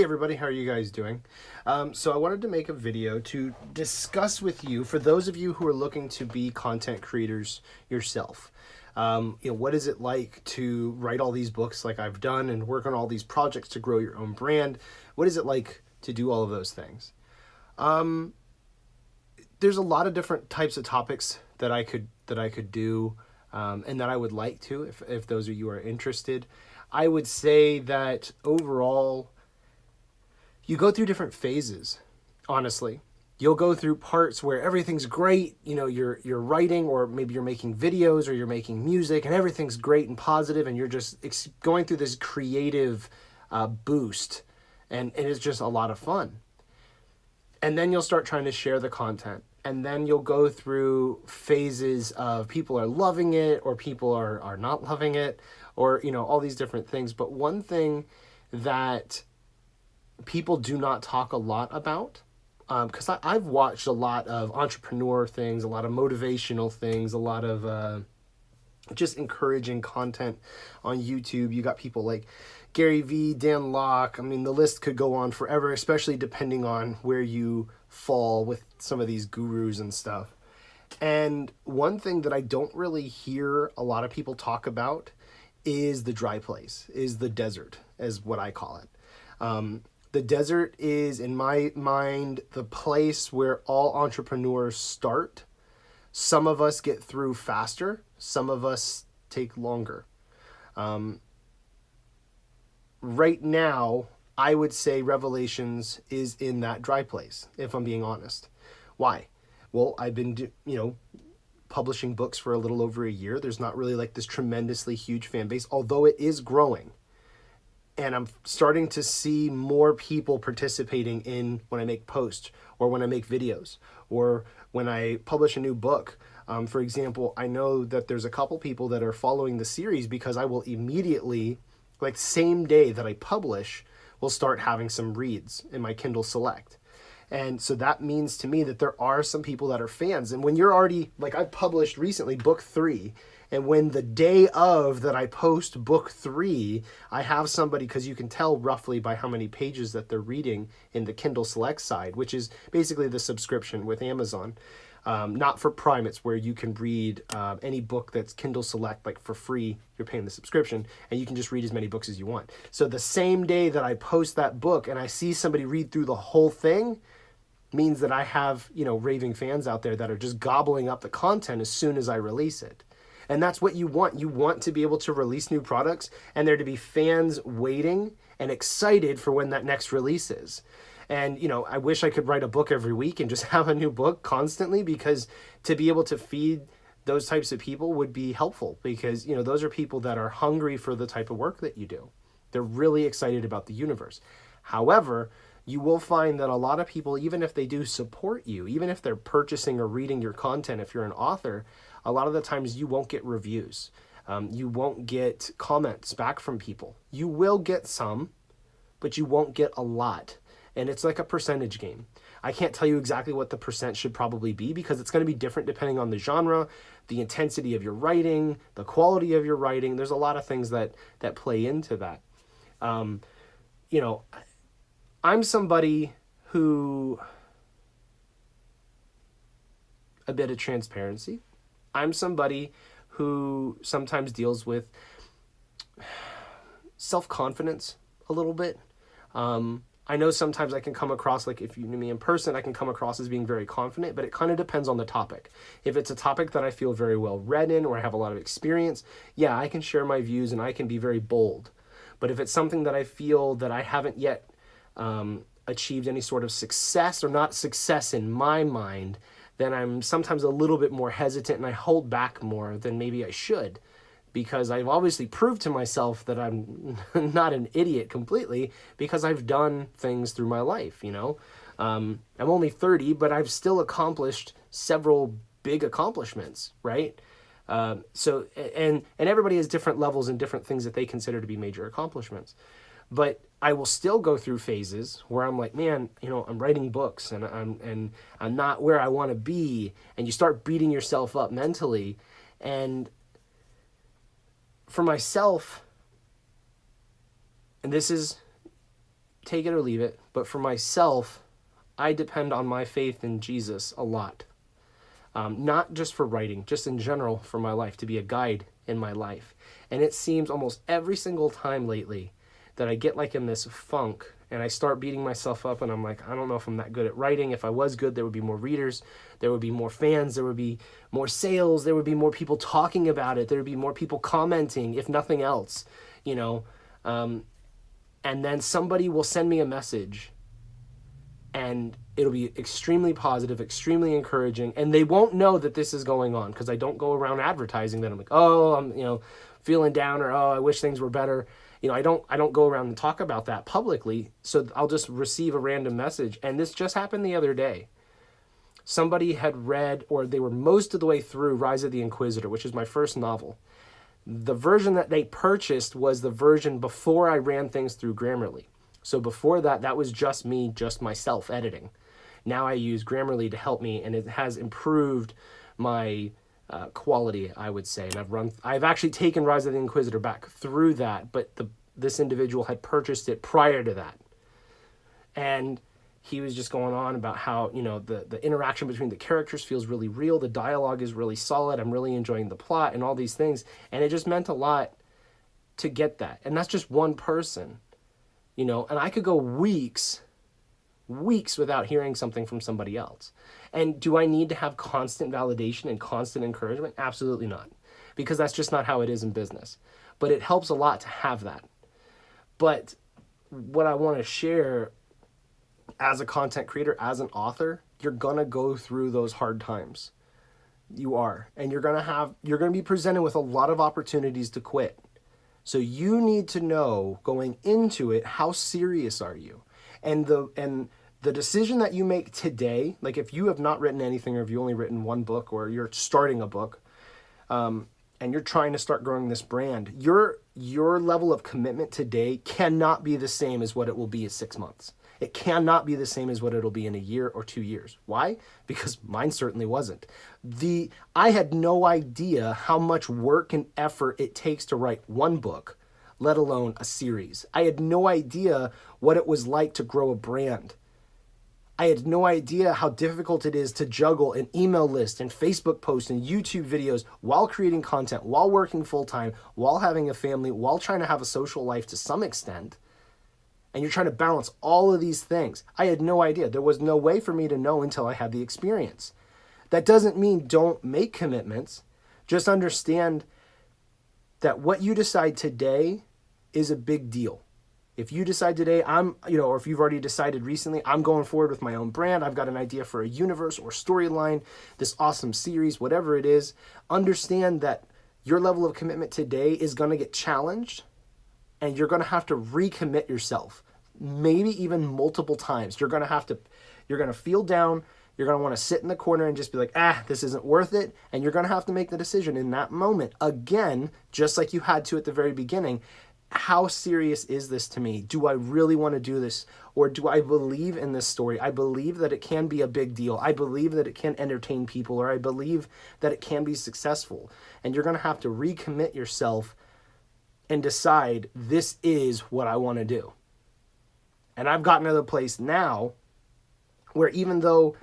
Hey everybody, how are you guys doing? So I wanted to make a video to discuss with you, for those of you who are looking to be content creators yourself. What is it like to write all these books like I've done and work on all these projects to grow your own brand? What is it like to do all of those things? There's a lot of different types of topics that I could do, and that I would like to, if those of you are interested. I would say that overall, you go through different phases, honestly. You'll go through parts where everything's great, you're writing, or maybe you're making videos, or you're making music, and everything's great and positive, and you're just going through this creative boost, and it's just a lot of fun. And then you'll start trying to share the content, and then you'll go through phases of people are loving it, or people are not loving it, or all these different things. But one thing that people do not talk a lot about, because I've watched a lot of entrepreneur things, a lot of motivational things, a lot of just encouraging content on YouTube. You got people like Gary Vee, Dan Locke. I mean, the list could go on forever, especially depending on where you fall with some of these gurus and stuff. And one thing that I don't really hear a lot of people talk about is the dry place, is the desert, is what I call it. The desert is, in my mind, the place where all entrepreneurs start. Some of us get through faster. Some of us take longer. Right now, I would say Revelations is in that dry place, if I'm being honest. Why? Well, I've been, publishing books for a little over a year. There's not really like this tremendously huge fan base, although it is growing. And I'm starting to see more people participating in when I make posts, or when I make videos, or when I publish a new book. For example, I know that there's a couple people that are following the series because I will immediately, like same day that I publish, will start having some reads in my Kindle Select. And so that means to me that there are some people that are fans. And when you're already, like I published recently book 3, and when the day of that I post book 3, I have somebody, because you can tell roughly by how many pages that they're reading in the Kindle Select side, which is basically the subscription with Amazon. Not for Prime, it's where you can read any book that's Kindle Select, like for free. You're paying the subscription, and you can just read as many books as you want. So the same day that I post that book and I see somebody read through the whole thing, means that I have, raving fans out there that are just gobbling up the content as soon as I release it. And that's what you want. You want to be able to release new products and there to be fans waiting and excited for when that next release is. And, I wish I could write a book every week and just have a new book constantly, because to be able to feed those types of people would be helpful, because, those are people that are hungry for the type of work that you do. They're really excited about the universe. However, you will find that a lot of people, even if they do support you, even if they're purchasing or reading your content, if you're an author, a lot of the times you won't get reviews. You won't get comments back from people. You will get some, but you won't get a lot. And it's like a percentage game. I can't tell you exactly what the percent should probably be, because it's going to be different depending on the genre, the intensity of your writing, the quality of your writing. There's a lot of things that play into that. I'm somebody who, a bit of transparency, I'm somebody who sometimes deals with self-confidence a little bit. I know sometimes I can come across, like if you knew me in person, I can come across as being very confident, but it kind of depends on the topic. If it's a topic that I feel very well read in, or I have a lot of experience, yeah, I can share my views and I can be very bold. But if it's something that I feel that I haven't yet achieved any sort of success, or not success in my mind, then I'm sometimes a little bit more hesitant and I hold back more than maybe I should, because I've obviously proved to myself that I'm not an idiot completely, because I've done things through my life. I'm only 30, but I've still accomplished several big accomplishments, right? So everybody has different levels and different things that they consider to be major accomplishments. But I will still go through phases where I'm like, man, I'm writing books and I'm not where I want to be, and you start beating yourself up mentally. And for myself, and this is take it or leave it. But for myself, I depend on my faith in Jesus a lot. Not just for writing, just in general for my life, to be a guide in my life. And it seems almost every single time lately that I get like in this funk and I start beating myself up and I'm like, I don't know if I'm that good at writing. If I was good, there would be more readers, there would be more fans, there would be more sales, there would be more people talking about it, there would be more people commenting, if nothing else, you know. And then somebody will send me a message and it'll be extremely positive, extremely encouraging, and they won't know that this is going on because I don't go around advertising that I'm like, oh, I'm, you know, feeling down, or oh, I wish things were better. You know, I don't go around and talk about that publicly. So I'll just receive a random message, and this just happened the other day. Somebody had read, or they were most of the way through Rise of the Inquisitor, which is my first novel. The version that they purchased was the version before I ran things through Grammarly. So before that, that was just me, just myself editing. Now I use Grammarly to help me, and it has improved my quality, I would say. And I've actually taken Rise of the Inquisitor back through that, but this individual had purchased it prior to that. And he was just going on about how, you know, the interaction between the characters feels really real. The dialogue is really solid. I'm really enjoying the plot and all these things. And it just meant a lot to get that. And that's just one person. You know, and I could go weeks without hearing something from somebody else. And do I need to have constant validation and constant encouragement? Absolutely not. Because that's just not how it is in business. But it helps a lot to have that. But what I want to share as a content creator, as an author, you're going to go through those hard times. You are. And you're going to be presented with a lot of opportunities to quit. So you need to know going into it, how serious are you? And the decision that you make today, like if you have not written anything, or if you've only written one book, or you're starting a book, and you're trying to start growing this brand, your level of commitment today cannot be the same as what it will be in 6 months. It cannot be the same as what it'll be in a year or 2 years. Why? Because mine certainly wasn't. I had no idea how much work and effort it takes to write one book, let alone a series. I had no idea what it was like to grow a brand. I had no idea how difficult it is to juggle an email list and Facebook posts and YouTube videos while creating content, while working full-time, while having a family, while trying to have a social life to some extent. And you're trying to balance all of these things. I had no idea. There was no way for me to know until I had the experience. That doesn't mean don't make commitments. Just understand that what you decide today is a big deal. If you decide today, or if you've already decided recently, I'm going forward with my own brand, I've got an idea for a universe or storyline, this awesome series, whatever it is, understand that your level of commitment today is going to get challenged. And you're going to have to recommit yourself, maybe even multiple times. You're going to feel down. You're going to want to sit in the corner and just be like, this isn't worth it. And you're going to have to make the decision in that moment. Again, just like you had to at the very beginning, how serious is this to me? Do I really want to do this? Or do I believe in this story? I believe that it can be a big deal. I believe that it can entertain people, or I believe that it can be successful. And you're going to have to recommit yourself and decide, this is what I want to do. And I've gotten to the place now where even though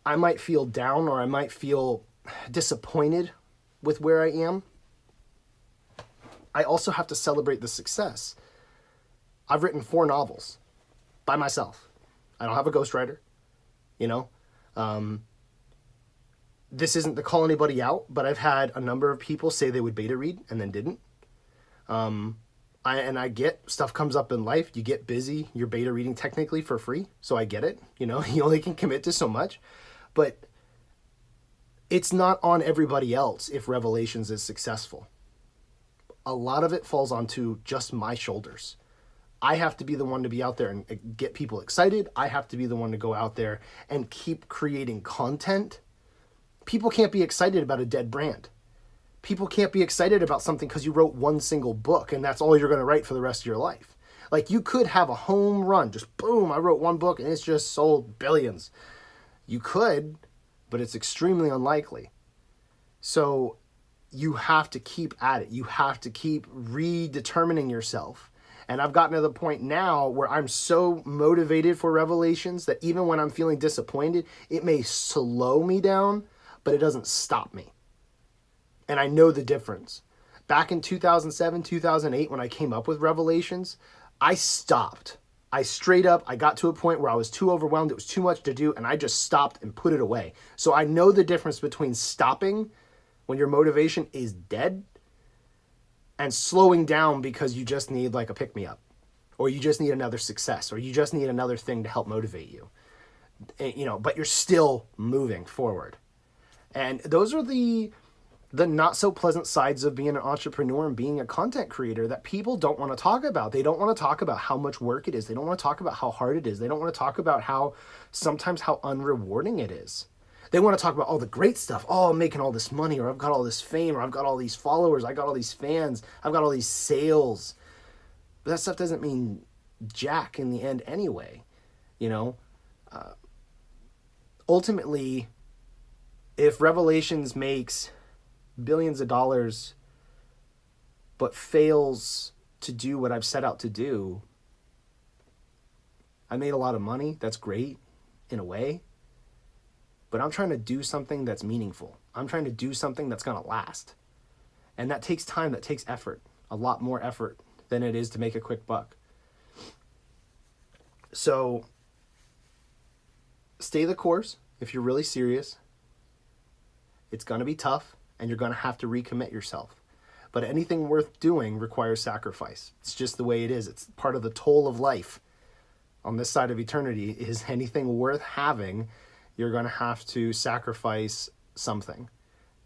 I might feel down, or I might feel disappointed with where I am, I also have to celebrate the success. I've written 4 novels by myself. I don't have a ghostwriter, you know. This isn't to call anybody out, but I've had a number of people say they would beta read and then didn't. I get stuff comes up in life. You get busy. You're beta reading technically for free. So I get it. You know, you only can commit to so much, but it's not on everybody else if Revelations is successful. A lot of it falls onto just my shoulders. I have to be the one to be out there and get people excited. I have to be the one to go out there and keep creating content. People can't be excited about a dead brand. People can't be excited about something because you wrote one single book and that's all you're going to write for the rest of your life. Like, you could have a home run, just boom, I wrote one book and it's just sold billions. You could, but it's extremely unlikely. So you have to keep at it. You have to keep redetermining yourself And I've gotten to the point now where I'm so motivated for revelations that even when I'm feeling disappointed, it may slow me down, but it doesn't stop me. And I know the difference. Back in 2007, 2008, when I came up with revelations, I stopped. I got to a point where I was too overwhelmed. It was too much to do, and I just stopped and put it away. So I know the difference between stopping when your motivation is dead and slowing down because you just need like a pick-me-up, or you just need another success, or you just need another thing to help motivate you. But you're still moving forward. And those are the not so pleasant sides of being an entrepreneur and being a content creator that people don't want to talk about. They don't want to talk about how much work it is. They don't want to talk about how hard it is. They don't want to talk about how unrewarding it is. They want to talk about all the great stuff. Oh, I'm making all this money, or I've got all this fame, or I've got all these followers, I got all these fans, I've got all these sales. But that stuff doesn't mean jack in the end anyway. Ultimately, if Revelations makes billions of dollars but fails to do what I've set out to do, I made a lot of money. That's great in a way. But I'm trying to do something that's meaningful. I'm trying to do something that's going to last. And that takes time, that takes effort, a lot more effort than it is to make a quick buck. So stay the course if you're really serious. It's going to be tough, and you're going to have to recommit yourself. But anything worth doing requires sacrifice. It's just the way it is. It's part of the toll of life on this side of eternity. Is anything worth having, you're going to have to sacrifice something.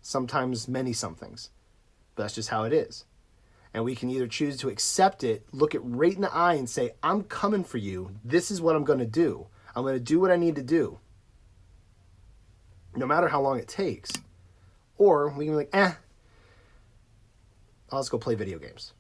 Sometimes many somethings. But that's just how it is. And we can either choose to accept it, look it right in the eye and say, I'm coming for you. This is what I'm going to do. I'm going to do what I need to do, no matter how long it takes. Or we can be like, I'll just go play video games.